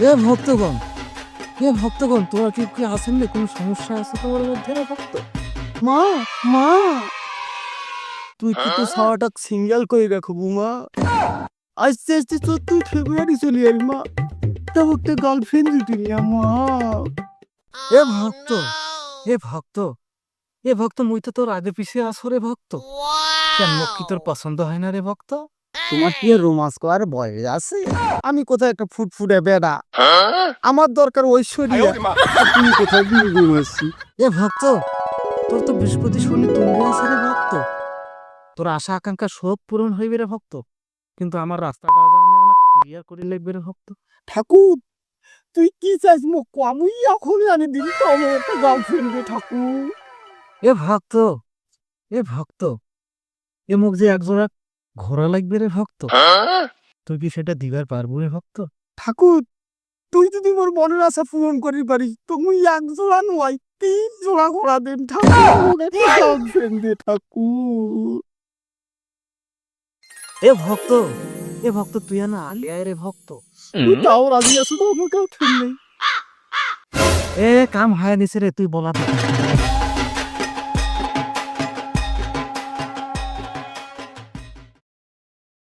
এ ভক্তগণ, এ ভক্তগণ, তোরা কি কি আছেন রে? কোনো সমস্যা আছে তোমার মধ্যে রে ভক্ত? মা মা তুই কিন্তু সারাটা সিঙ্গেল করে রাখো মা। আস্তে আস্তে 14 ফেব্রুয়ারি চলে যাবি মা। তবে একটা গার্লফ্রেন্ড দিবি না মা। এ ভক্ত, এ ভক্ত, এ ভক্ত, মুই তো তোর আগে পিছিয়ে আসো রে ভক্ত। কেন মুখ কি তোর পছন্দ হয় না রে ভক্ত? তোমার কি রোমান্স করার বয়স আছে? আমি কোথায় একটা ফুটফুটে বেড়া, আমার দরকার ঐশ্বরিয়া, আর তুমি কোথায় বিন্দু মাসি। এ ভক্ত, তোর তো বৃহস্পতি শনি তুঙ্গে আছে রে ভক্ত। তোর আশা আকাঙ্ক্ষা সব পূরণ হইবে রে ভক্ত, কিন্তু আমার রাস্তাটা ক্লিয়ার করে লাগবে রে ভক্ত। ঠাকুর তুই কি চাইছ মোক ক, আমি এখন জানি দিন তো আমার একটা গার্লফ্রেন্ড রে ঠাকুর। এ ভক্ত, এ ভক্ত, এ মুখ যে একজোড়া ঘোড়া লাগবে রে ভক্ত, তুই কি সেটা দিবার পারবো রে ভক্ত? ঠাকুর তুই যদি মোর মনের আশা পূরণ করি পারিস তো মুই এক জোড়া নয় 3 জোড়া ঘোড়া দেন ঠাকুর, মোক একটা গার্লফ্রেন্ড দে ঠাকুর। এ ভক্ত, এ ভক্ত, তুই না আলিয়ায় রে ভক্ত। তুই তাও রাজি আছো তো আমার গার্লফ্রেন্ড নেই? এ কাম হয় নিছে রে, তুই বলা থাক।